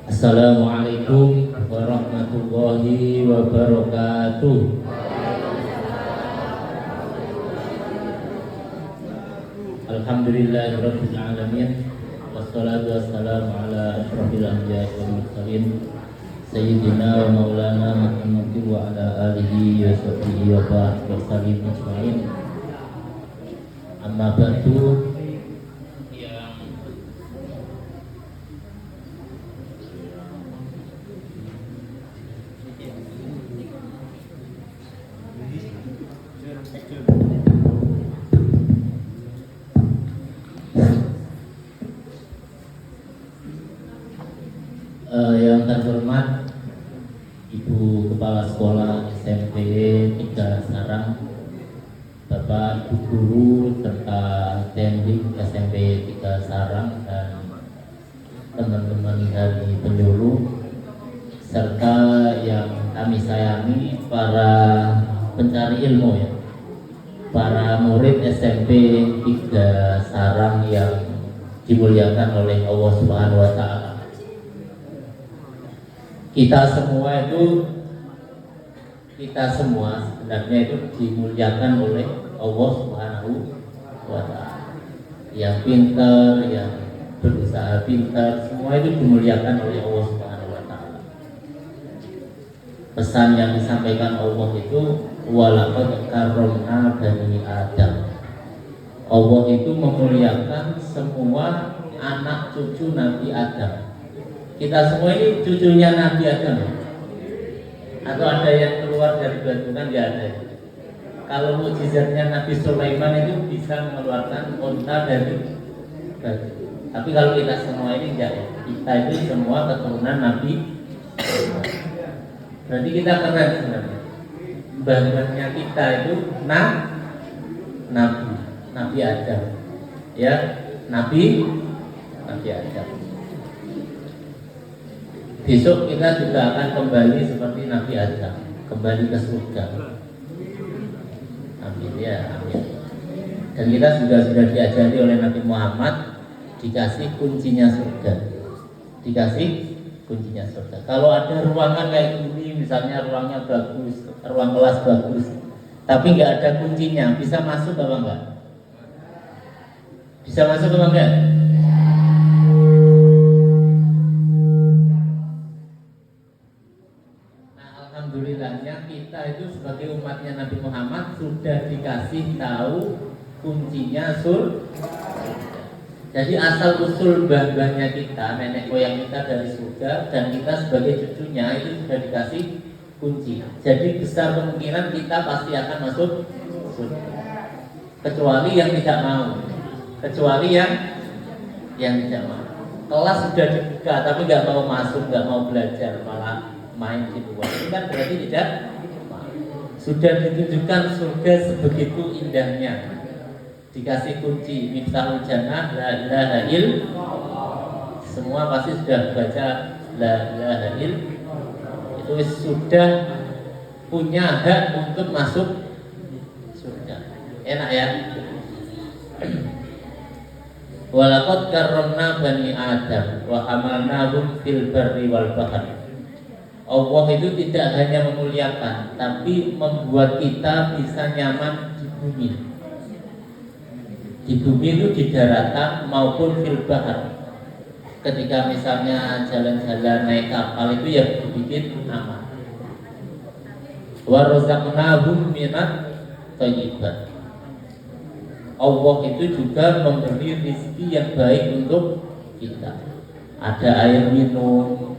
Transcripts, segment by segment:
Assalamualaikum warahmatullahi wabarakatuh. Alhamdulillahirabbil alamin. Wassalatu wassalamu ala asyrofil anbiya'i wal mursalin sayyidina wa maulana Muhammadin wa ala alihi wa sahbihi wa baraka wa sallim ajma'in. Amma ba'du. Yang terhormat Ibu Kepala Sekolah SMP 3 Sarang, Bapak Ibu Guru serta Dendik SMP 3 Sarang dan teman-teman dari penyuluh serta yang kami sayangi para pencari ilmu ya, para murid SMP 3 Sarang yang dimuliakan oleh Allah Subhanahu wa Ta'ala. Kita semua sebenarnya itu dimuliakan oleh Allah Subhanahu wa Ta'ala. Yang pintar, yang berusaha pintar, semua itu dimuliakan oleh Allah Subhanahu wa Ta'ala. Pesan yang disampaikan Allah itu walaqad karramna bani Adam. Allah itu memuliakan semua anak cucu Nabi Adam. Kita semua ini cucunya Nabi Adam, atau ada yang keluar dari batuan? Tidak ada. Kalau mukjizatnya Nabi Sulaiman itu bisa mengeluarkan unta dari batu. Tapi kalau kita semua ini enggak ya. Kita itu semua keturunan Nabi. Berarti kita keren sebenarnya. Bapaknya kita itu Nabi Adam. Ya, Nabi Adam. Besok kita juga akan kembali seperti Nabi Adam, kembali ke surga. Amin ya, amin. Dan kita sudah diajari oleh Nabi Muhammad dikasih kuncinya surga. Kalau ada ruangan kayak gini, misalnya ruangnya bagus, ruang kelas bagus, tapi nggak ada kuncinya, bisa masuk apa enggak? Bisa masuk apa enggak? Alhamdulillahnya kita itu sebagai umatnya Nabi Muhammad sudah dikasih tahu kuncinya surga. Jadi asal usul bapaknya kita, nenek moyang kita dari surga, dan kita sebagai cucunya itu sudah dikasih kunci. Jadi besar kemungkinan kita pasti akan masuk surga. Kecuali yang tidak mau. Yang tidak mau. Kelas sudah dibuka tapi nggak mau masuk, nggak mau belajar, malah main di luar. Ini kan berarti tidak sudah ditunjukkan surga sebegitu indahnya. Dikasih kunci Miftahul Jannah, la ilaha illallah. Semua pasti sudah baca la ilaha illallah. Itu sudah punya hak untuk masuk surga. Enak ya? Walaqad karramna bani Adam wa hamalnahum fil barri wal bahri. Allah itu tidak hanya memuliakan, tapi membuat kita bisa nyaman di bumi. Di bumi itu di daratan maupun fil bahr. Ketika misalnya jalan-jalan naik kapal itu ya dibikin aman. Wa razaqnahum minat thayyibat. Allah itu juga memberi rezeki yang baik untuk kita. Ada air minum,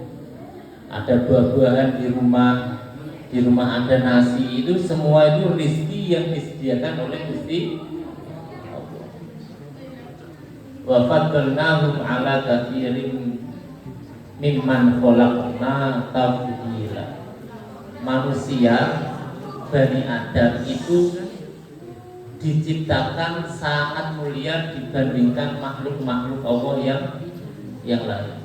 ada buah-buahan di rumah ada nasi, itu semua itu rezeki yang disediakan oleh Gusti Allah. Wa faddalnahum ala katsirin mimman khalaqna tafdila. Manusia Bani Adam itu diciptakan sangat mulia dibandingkan makhluk-makhluk Allah yang lain.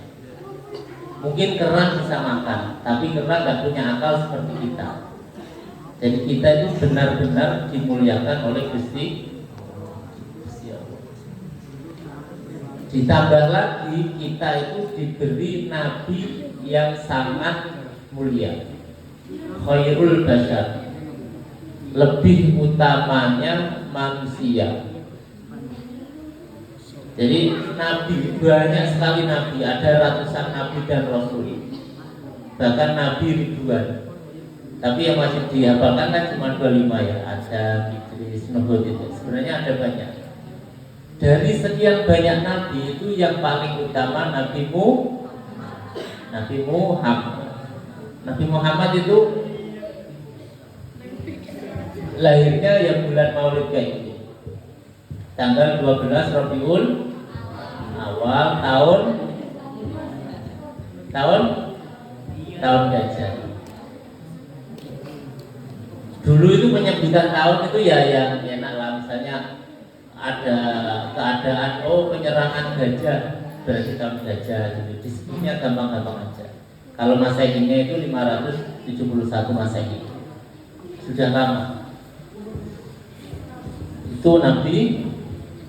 Mungkin kera bisa makan, tapi kera gak punya akal seperti kita. Jadi kita itu benar-benar dimuliakan oleh Gusti Allah. Ditambah lagi kita itu diberi nabi yang sangat mulia, khairul bashar, lebih utamanya manusia. Jadi nabi, banyak sekali nabi, ada ratusan nabi dan rasul, bahkan nabi ribuan. Tapi yang masih dihafalkan kan cuma 25 ya, ada Idris, Nuh, itu sebenarnya ada banyak. Dari sekian banyak nabi itu yang paling utama Nabi Muhammad. Nabi Muhammad itu lahirnya ya bulan Maulid kayak gitu, tanggal 12 Rabiul Awal tahun gajah. Dulu itu penyebutan tahun itu ya yang enak lah, misalnya ada keadaan penyerangan gajah, berarti tahun gajah gitu. Disebutnya gampang-gampang aja. Kalau Masehinya itu 571 Masehi, sudah lama. Itu Nabi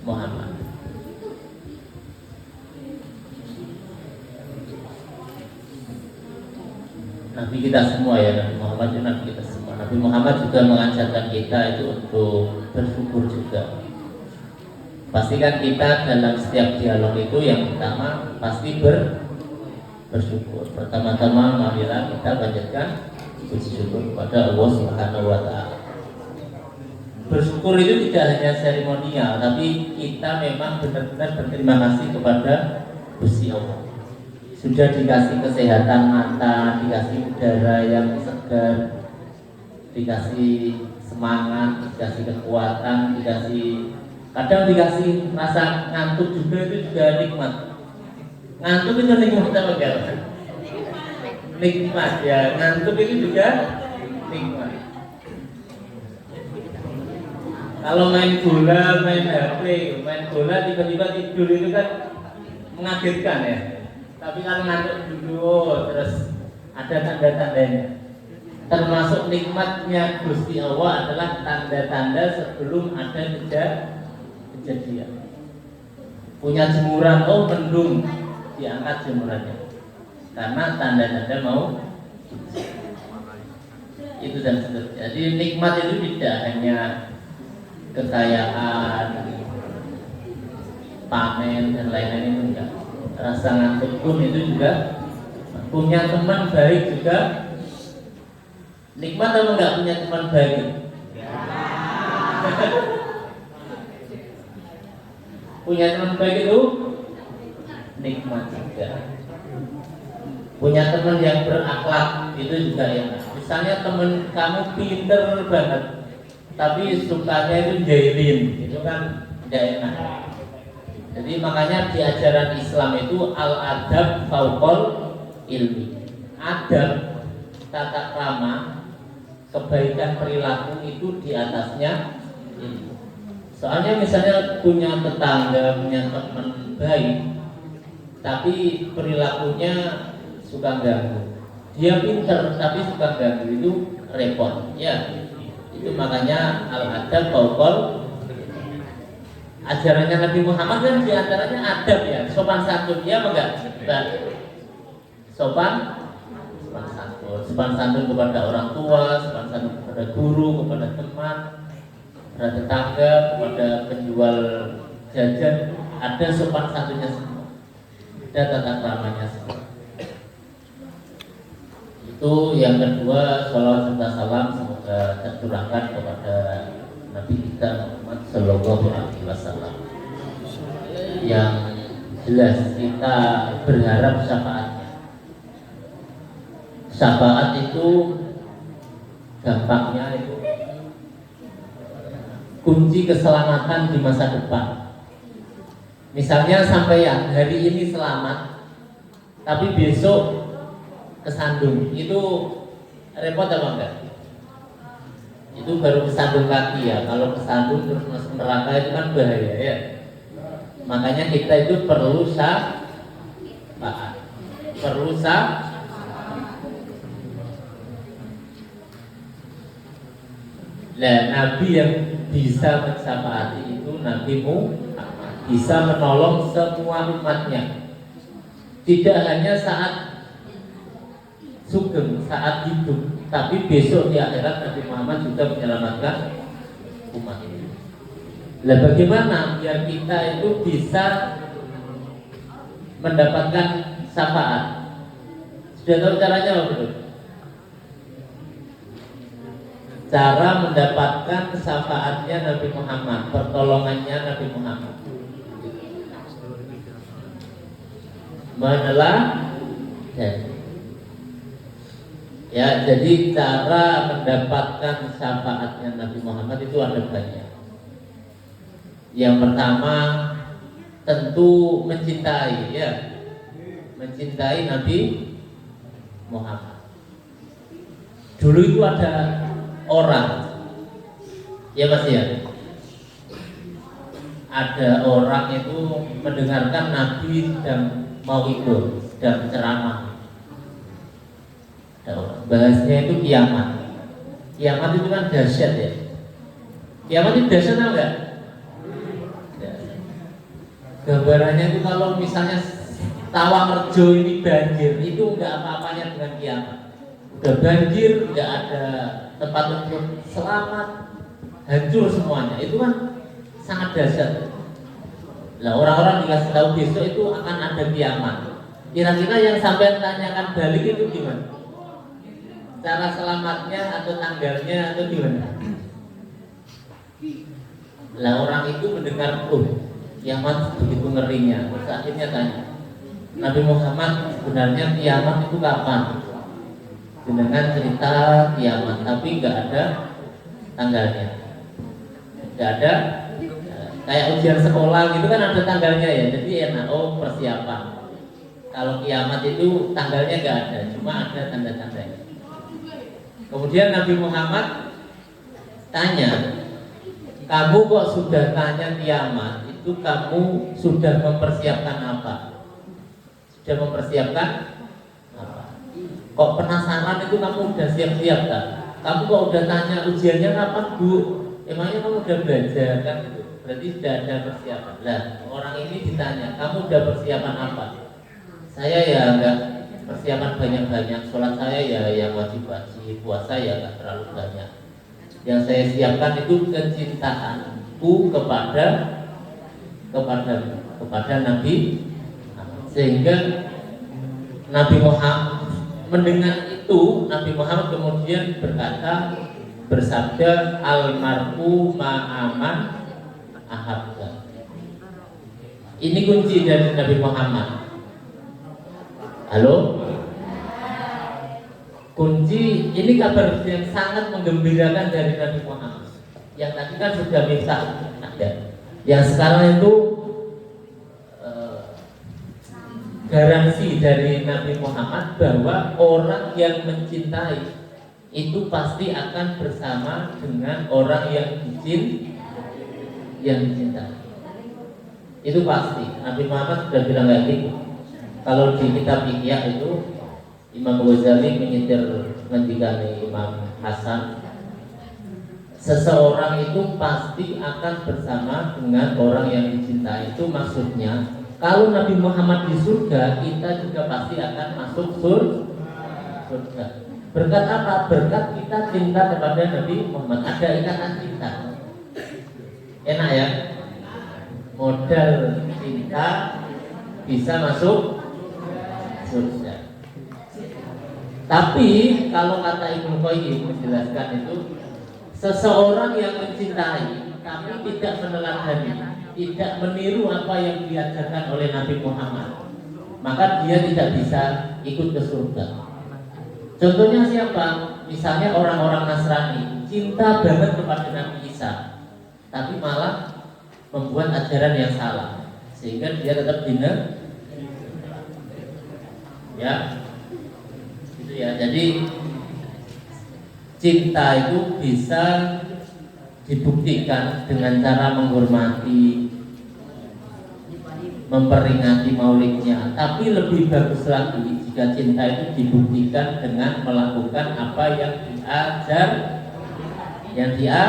Muhammad. Nabi kita semua ya, Nabi Muhammad itu Nabi kita semua. Nabi Muhammad juga mengajarkan kita itu untuk bersyukur juga. Pastikan kita dalam setiap dialog itu yang pertama pasti bersyukur. Pertama-tama marilah kita panjatkan puji syukur kepada Allah Subhanahu wa taala. Bersyukur itu tidak hanya seremonial, tapi kita memang benar-benar berterima kasih kepada Gusti Allah. Sudah dikasih kesehatan mata, dikasih udara yang segar, dikasih semangat, dikasih kekuatan, kadang dikasih rasa ngantuk juga, itu juga nikmat. Ngantuk itu nikmat apa enggak? Nikmat ya, ngantuk itu juga nikmat. Kalau main bola, main HP, main bola tiba-tiba tidur itu kan mengagetkan ya. Tapi kalau ngantuk dulu terus ada tanda-tandanya. Termasuk nikmatnya Gusti Allah adalah tanda-tanda sebelum ada kejadian. Punya jemuran, mendung, diangkat jemurannya karena tanda-tanda mau itu dan seterusnya. Jadi nikmat itu tidak hanya kekayaan, panen dan lain-lain, itu enggak. Rasa ngantuk pun itu juga. Punya teman baik juga nikmat atau enggak punya teman baik? Punya teman baik itu nikmat juga. Punya teman yang berakhlak itu juga enak. Misalnya teman kamu pinter banget, tapi sukanya itu jahilin, itu kan tidak enak. Jadi makanya di ajaran Islam itu al-adab fauqal ilmi. Adab, tata krama, kebaikan perilaku itu di atasnya ilmu. Soalnya misalnya punya tetangga, punya teman baik, tapi perilakunya suka ganggu. Dia pinter tapi suka ganggu, itu repot. Ya, itu makanya al-adab fauqal. Ajarannya Nabi Muhammad kan diantaranya adab ya, sopan santun, ya enggak? Sopan santun kepada orang tua, sopan santun kepada guru, kepada teman, kepada tetangga, kepada penjual jajan, ada sopan santunnya semua, ada tata keramanya semua. Itu yang kedua, sholawat serta salam semoga tercurahkan kepada Nabi kita Muhammad Sallallahu Alaihi Wasallam, yang jelas kita berharap syafaatnya. Syafaat itu gampangnya itu kunci keselamatan di masa depan. Misalnya sampai hari ini selamat, tapi besok kesandung, itu repot apa enggak? Itu itu baru kesandung kaki ya. Kalau kesandung terus masuk neraka itu kan bahaya ya. Makanya kita itu perlu syafaat. Perlu Nah, Nabi yang bisa mensyafaati itu Nabi Muhammad, bisa menolong semua umatnya. Tidak hanya saat sugeng, saat hidup, tapi besok di akhirat Nabi Muhammad juga menyelamatkan umat ini. Nah, bagaimana biar kita itu bisa mendapatkan syafaat? Sudah tahu caranya apa belum? Cara mendapatkan syafaatnya Nabi Muhammad, pertolongannya Nabi Muhammad. Meneladani. Ya, jadi cara mendapatkan syafaatnya Nabi Muhammad itu ada banyak. Yang pertama tentu mencintai, ya, mencintai Nabi Muhammad. Dulu itu ada orang, ya Mas ya, ada orang itu mendengarkan Nabi sedang mau ikut, sedang ceramah. Ada orang, bahasnya itu kiamat. Kiamat itu kan dahsyat ya. Kiamat itu dahsyat atau enggak? Gambarannya itu kalau misalnya Tawamerjo ini banjir, itu enggak apa-apanya dengan kiamat. Udah banjir, enggak ada tempat untuk selamat, hancur semuanya. Itu kan sangat dahsyat. Nah, orang-orang dikasih tahu besok itu akan ada kiamat. Kira-kira yang sampai tanyakan balik itu gimana? Cara selamatnya atau tanggalnya atau gimana? Lah orang itu mendengar, kiamat begitu ngerinya. Terus akhirnya tanya, Nabi Muhammad, sebenarnya kiamat itu kapan? Dengan cerita kiamat, tapi nggak ada tanggalnya, nggak ada. Kayak ujian sekolah gitu kan ada tanggalnya ya, jadi enak. Persiapan. Kalau kiamat itu tanggalnya nggak ada, cuma ada tanda-tandanya. Kemudian Nabi Muhammad tanya, kamu kok sudah tanya kiamat, itu kamu sudah mempersiapkan apa? Sudah mempersiapkan apa? Kok penasaran itu kamu udah siap-siap tak? Kamu kok udah tanya ujiannya kapan Bu? Emangnya kamu udah belajar kan gitu? Berarti sudah ada persiapan. Lah orang ini ditanya, kamu udah persiapan apa? Saya ya enggak persiapan banyak-banyak. Sholat saya ya yang wajib-wajib, puasa ya enggak terlalu banyak. Yang saya siapkan itu kecintaanku kepada Nabi, sehingga Nabi Muhammad mendengar itu, Nabi Muhammad kemudian bersabda, almar'u ma'aman ahabba. Ini kunci dari Nabi Muhammad. Halo? Kunci, ini kabar yang sangat menggembirakan dari Nabi Muhammad. Yang tadi kan sudah misah ada. Yang sekarang itu garansi dari Nabi Muhammad bahwa orang yang mencintai itu pasti akan bersama dengan orang yang dicintai. Itu pasti. Nabi Muhammad sudah bilang kayak gitu. Kalau di kitab Ihya itu Imam Ghazali menyitir ngendikane Imam Hasan, seseorang itu pasti akan bersama dengan orang yang dicintai. Itu maksudnya kalau Nabi Muhammad di surga, kita juga pasti akan masuk surga. Berkat apa? Berkat kita cinta kepada Nabi Muhammad. Ada ikatan cinta. Enak ya? Modal cinta bisa masuk surga. Tapi kalau kata Ibnu Qayyim menjelaskan itu, seseorang yang mencintai tapi tidak meneladani, tidak meniru apa yang diajarkan oleh Nabi Muhammad, maka dia tidak bisa ikut ke surga. Contohnya siapa? Misalnya orang-orang Nasrani cinta banget kepada Nabi Isa, tapi malah membuat ajaran yang salah, sehingga dia tetap hina. Ya, gitu ya. Jadi cinta itu bisa dibuktikan dengan cara menghormati, memperingati maulidnya. Tapi lebih bagus lagi jika cinta itu dibuktikan dengan melakukan apa yang diajar, yang dia.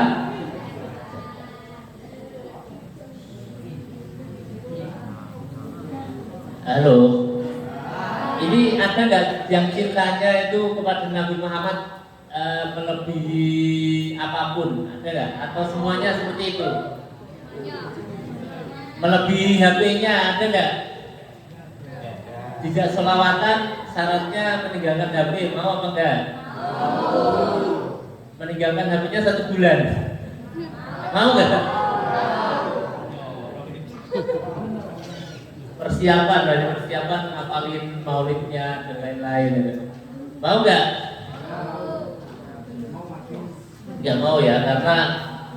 Halo, ini ada nggak yang cintanya itu kepada Nabi Muhammad melebihi apapun? Ada nggak? Atau semuanya seperti itu? Melebihi HP-nya ada nggak? Tidak selawatan syaratnya meninggalkan HP, mau apa enggak? Meninggalkan HP-nya 1 bulan, mau nggak? Persiapan, banyak persiapan, ngapalin maulidnya dan lain-lain. Mau nggak? Nggak mau ya, karena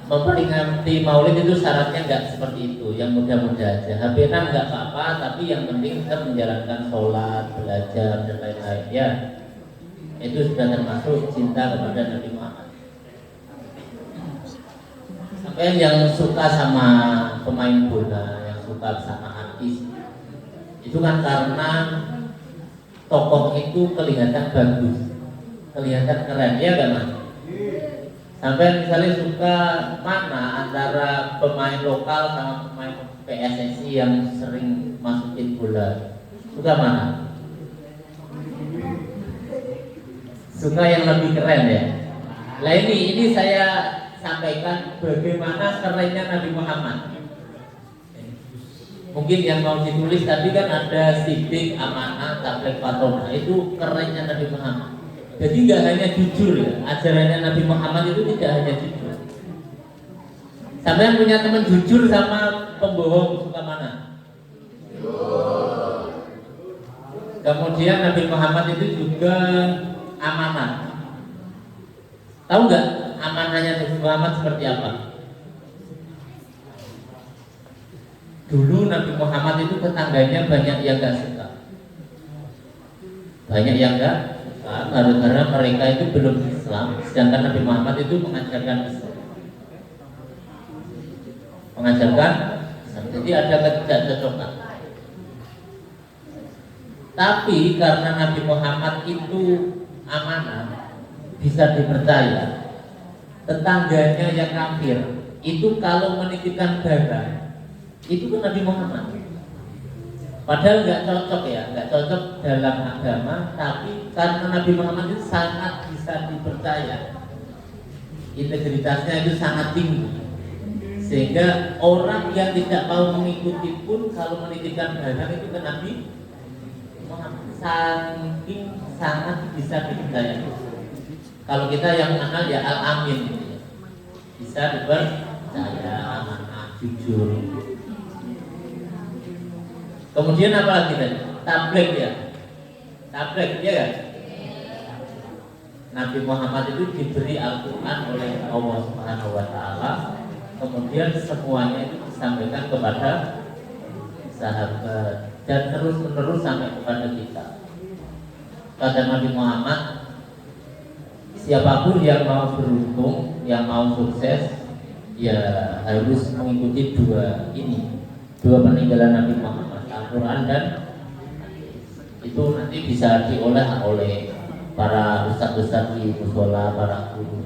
memperingati maulid itu syaratnya nggak seperti itu, yang mudah-mudah aja. HP-nya nggak apa-apa, tapi yang penting kita menjalankan sholat, belajar dan lain-lain ya. Itu sudah termasuk cinta kepada Nabi Muhammad. Sampai yang suka sama pemain bola, yang suka sama artis, itu kan karena tokoh itu kelihatan bagus, kelihatan keren, ya kan Mas? Sampai misalnya suka mana antara pemain lokal sama pemain PSSI yang sering masukin bola, suka mana? Suka yang lebih keren ya. Nah ini saya sampaikan bagaimana kerennya Nabi Muhammad. Mungkin yang mau ditulis tadi kan ada Sidik, Amanah, Tabligh, Fatonah. Itu kerennya Nabi Muhammad. Jadi nggak hanya jujur ya, ajarannya Nabi Muhammad itu tidak hanya jujur. Sampai punya teman jujur sama pembohong, suka mana? Kemudian Nabi Muhammad itu juga amanah. Tahu nggak amanahnya Nabi Muhammad seperti apa? Dulu Nabi Muhammad itu tetangganya banyak yang gak suka, banyak yang gak suka karena mereka itu belum Islam, sedangkan Nabi Muhammad itu mengajarkan Islam, jadi ada ketidakcocokan. Tapi karena Nabi Muhammad itu amanah, bisa dipercaya, tetangganya yang kafir itu kalau menitipkan barang itu kan Nabi Muhammad. Padahal nggak cocok ya, nggak cocok dalam agama, tapi karena Nabi Muhammad itu sangat bisa dipercaya, integritasnya itu sangat tinggi, sehingga orang yang tidak mau mengikuti pun kalau menitipkan barang itu ke Nabi Muhammad, saking sangat bisa dipercaya. Kalau kita yang kenal ya Al-Amin, bisa dipercaya, amanah, jujur. Kemudian apa lagi tadi? Tabligh ya. Tabligh ya kan? Nabi Muhammad itu diberi Al-Qur'an oleh Allah Subhanahu wa taala. Kemudian semuanya itu disampaikan kepada sahabat dan terus-menerus sampai kepada kita. Kata Nabi Muhammad, siapapun yang mau beruntung, yang mau sukses, ya harus mengikuti dua peninggalan Nabi Muhammad, Al-Quran dan itu nanti bisa diolah oleh para ustadz-ustadz di musola, para guru.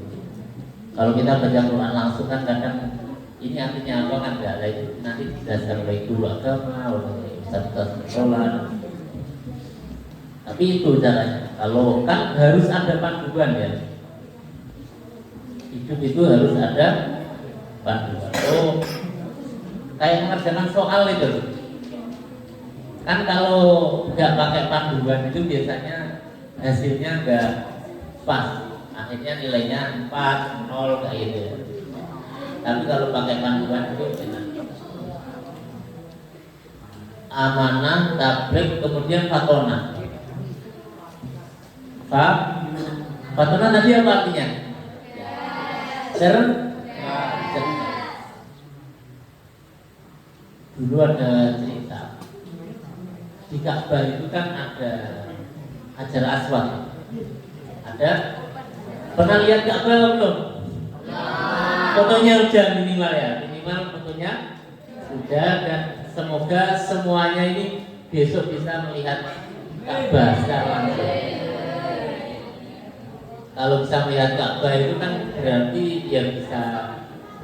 Kalau kita baca Quran langsung kan kadang ini artinya apa kan nggak ada, itu nanti dijelaskan oleh guru agama, oleh ustadz-ustadz musola. Tapi itu caranya. Kalau kan harus ada panduan ya. Hidup itu harus ada panduan. Oh, kayak mengerjakan soal itu. Kan kalau nggak pakai panduan itu biasanya hasilnya nggak pas, akhirnya nilainya 4, 0 kayak gitu ya. Tapi kalau pakai panduan itu enak. Amanah, tabligh, kemudian fatonah. Fatonah tadi apa artinya? Dulu ada cerita di Ka'bah itu kan ada Hajar Aswad, ada Pernah lihat Ka'bah belum? Fotonya udah minimal ya, minimal fotonya sudah, dan semoga semuanya ini besok bisa melihat Ka'bah secara langsung. Kalau bisa melihat Ka'bah itu kan berarti yang bisa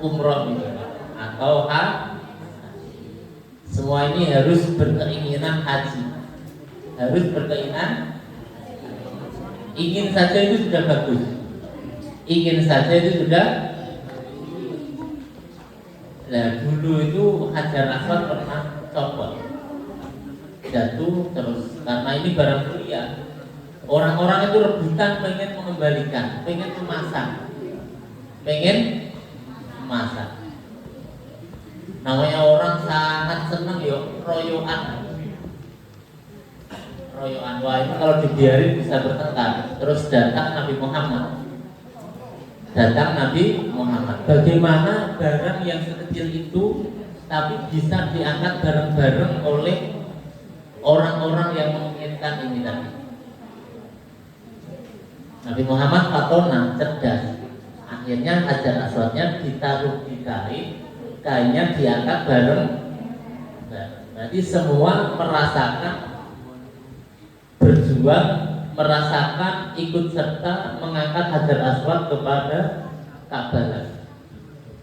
umroh gitu atau haji. Semua ini harus berkeinginan haji, harus berkeinginan. Ingin saja itu sudah bagus, ingin saja itu sudah. Nah dulu itu Hajar Aswad pernah copot, jatuh terus karena ini barang mulia. Orang-orang itu rebutan pengen mengembalikan, pengen memasang, pengen memasang. Namanya orang sangat senang yo royoan. Royoan, wah itu kalau dibiarin bisa bertengkar. Terus datang Nabi Muhammad. Datang Nabi Muhammad. Bagaimana barang yang sekecil itu tapi bisa diangkat bareng-bareng oleh orang-orang yang menginginkan ini tadi. Nabi Muhammad fatona, cerdas. Akhirnya Hajar Aswadnya ditaruh di kain, kainnya diangkat bareng. Berarti semua merasakan berjuang, merasakan ikut serta mengangkat Hajar Aswad kepada Ka'bah,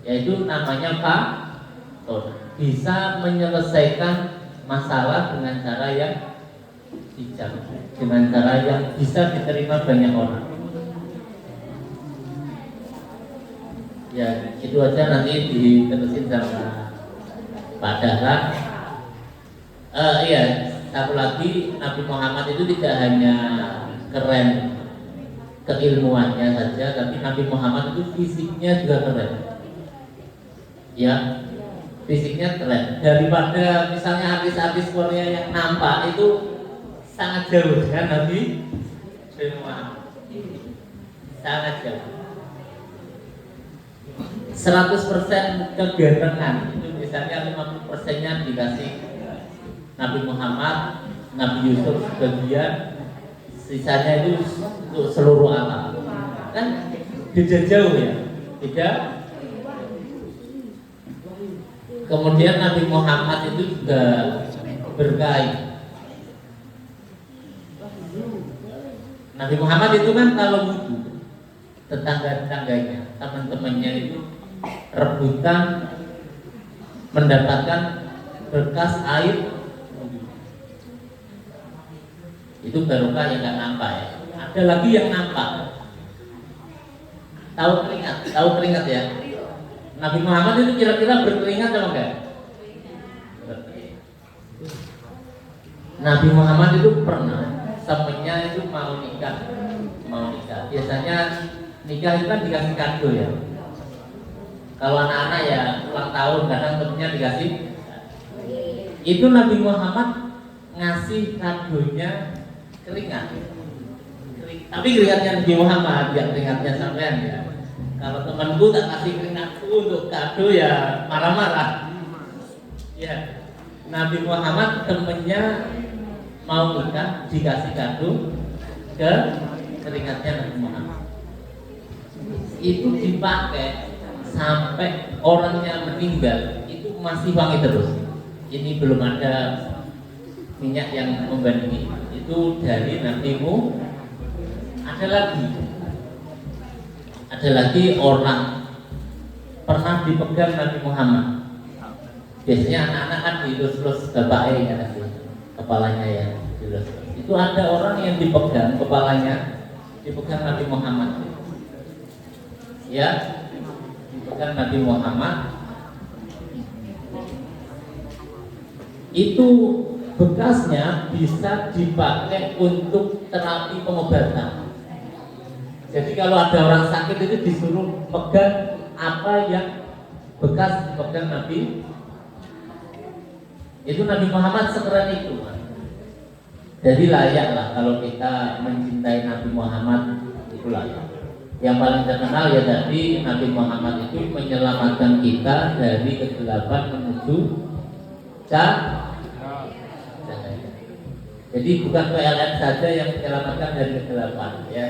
yaitu namanya fatona. Bisa menyelesaikan masalah dengan cara yang bijak, dengan cara yang bisa diterima banyak orang. Ya itu aja, nanti diterusin sama Pak Dahlan. Iya, satu lagi, Nabi Muhammad itu tidak hanya keren keilmuannya saja, tapi Nabi Muhammad itu fisiknya juga keren. Ya, fisiknya keren. Daripada misalnya artis-artis Korea yang nampak itu sangat jauh dengan Nabi Muhammad. Sangat jauh. 100% kegantengan itu misalnya 50%-nya dikasih Nabi Muhammad, Nabi Yusuf sebagian, sisanya itu untuk seluruh alam. Kan beda jauh ya, beda. Kemudian Nabi Muhammad itu juga berkain. Nabi Muhammad itu kan kalau wudhu, tetangga-tetangganya, teman-temannya itu rebutan mendapatkan bekas air. Itu barokah yang nggak nampak ya. Ada lagi yang nampak. Tahu keringat ya. Nabi Muhammad itu kira-kira berkeringat atau enggak? Nabi Muhammad itu pernah temennya itu mau nikah. Biasanya nikah itu kan dikasih kado ya. Kalau anak-anak ya ulang tahun kadang temennya dikasih. Itu Nabi Muhammad ngasih kadonya keringat. Tapi keringatnya Nabi Muhammad, ya keringatnya sampean ya. Kalau temanku tak kasih keringatku untuk kado ya marah-marah. Ya, Nabi Muhammad temennya mau nikah dikasih kado ke keringatnya Nabi Muhammad. Itu dipakai sampai orangnya meninggal itu masih wangi terus. Ini belum ada minyak yang membandingi. Itu dari Nabi-Mu. Ada lagi orang pernah dipegang Nabi Muhammad. Biasanya anak-anak kan dilus-lus bapaknya ya, kepalanya ya dilus. Itu ada orang yang dipegang kepalanya, dipegang Nabi Muhammad. Ya, dipegang Nabi Muhammad. Itu bekasnya bisa dipakai untuk terapi pengobatan. Jadi kalau ada orang sakit itu disuruh pegang apa yang bekas dipegang Nabi. Itu Nabi Muhammad sekeren itu. Jadi layaklah kalau kita mencintai Nabi Muhammad, itu layak. Yang paling terkenal ya tadi Nabi Muhammad itu menyelamatkan kita dari kegelapan menuju cahaya. Jadi bukan PLN saja yang menyelamatkan dari kegelapan ya.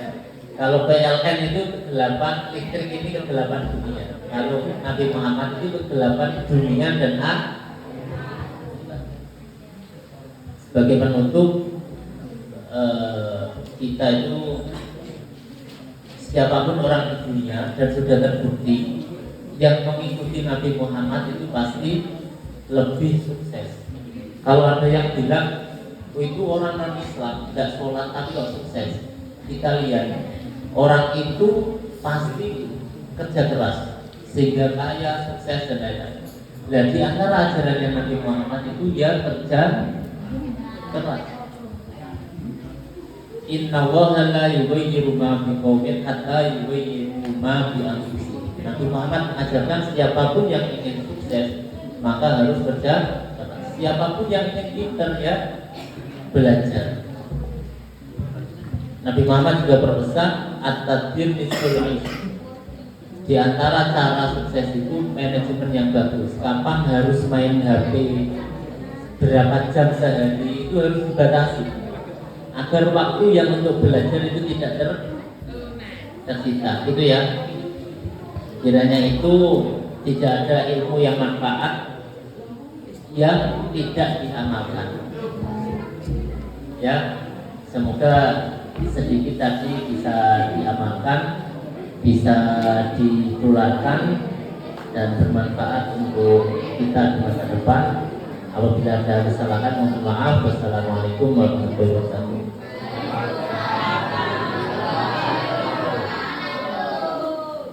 Kalau PLN itu kegelapan, listrik ini kegelapan dunia. Kalau Nabi Muhammad itu kegelapan dunia dan sebagai penutup, kita itu siapapun orang di dunia dan sudah terbukti yang mengikuti Nabi Muhammad itu pasti lebih sukses. Kalau ada yang bilang, oh itu orang non Islam tidak sholat tapi kok sukses, kita lihat orang itu pasti kerja keras sehingga kaya, sukses dan lain-lain. Dan di antara ajaran Nabi Muhammad itu dia kerja keras. Inna Allaha la yughayyiru ma biqaumin hatta yughayyiru ma bi anfusihim. Nabi Muhammad mengajarkan siapapun yang ingin sukses maka harus kerja keras. Siapapun yang ingin pintar ya belajar. Nabi Muhammad juga berpesan at-tadbir nisful ilm. Di antara cara sukses itu manajemen yang bagus. Kapan harus main HP, berapa jam sehari itu harus dibatasi agar waktu yang untuk belajar itu tidak tersita. Itu ya. Kiranya itu tidak ada ilmu yang manfaat yang tidak diamalkan. Ya, semoga sedikit tadi bisa diamalkan, bisa ditularkan dan bermanfaat untuk kita di masa depan. Apabila ada kesalahan mohon maaf. Wassalamualaikum warahmatullahi wabarakatuh.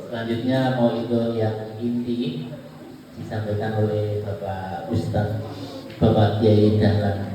Selanjutnya mau itu yang inti disampaikan oleh Bapak Ustadz Bapak Kiai Dahlan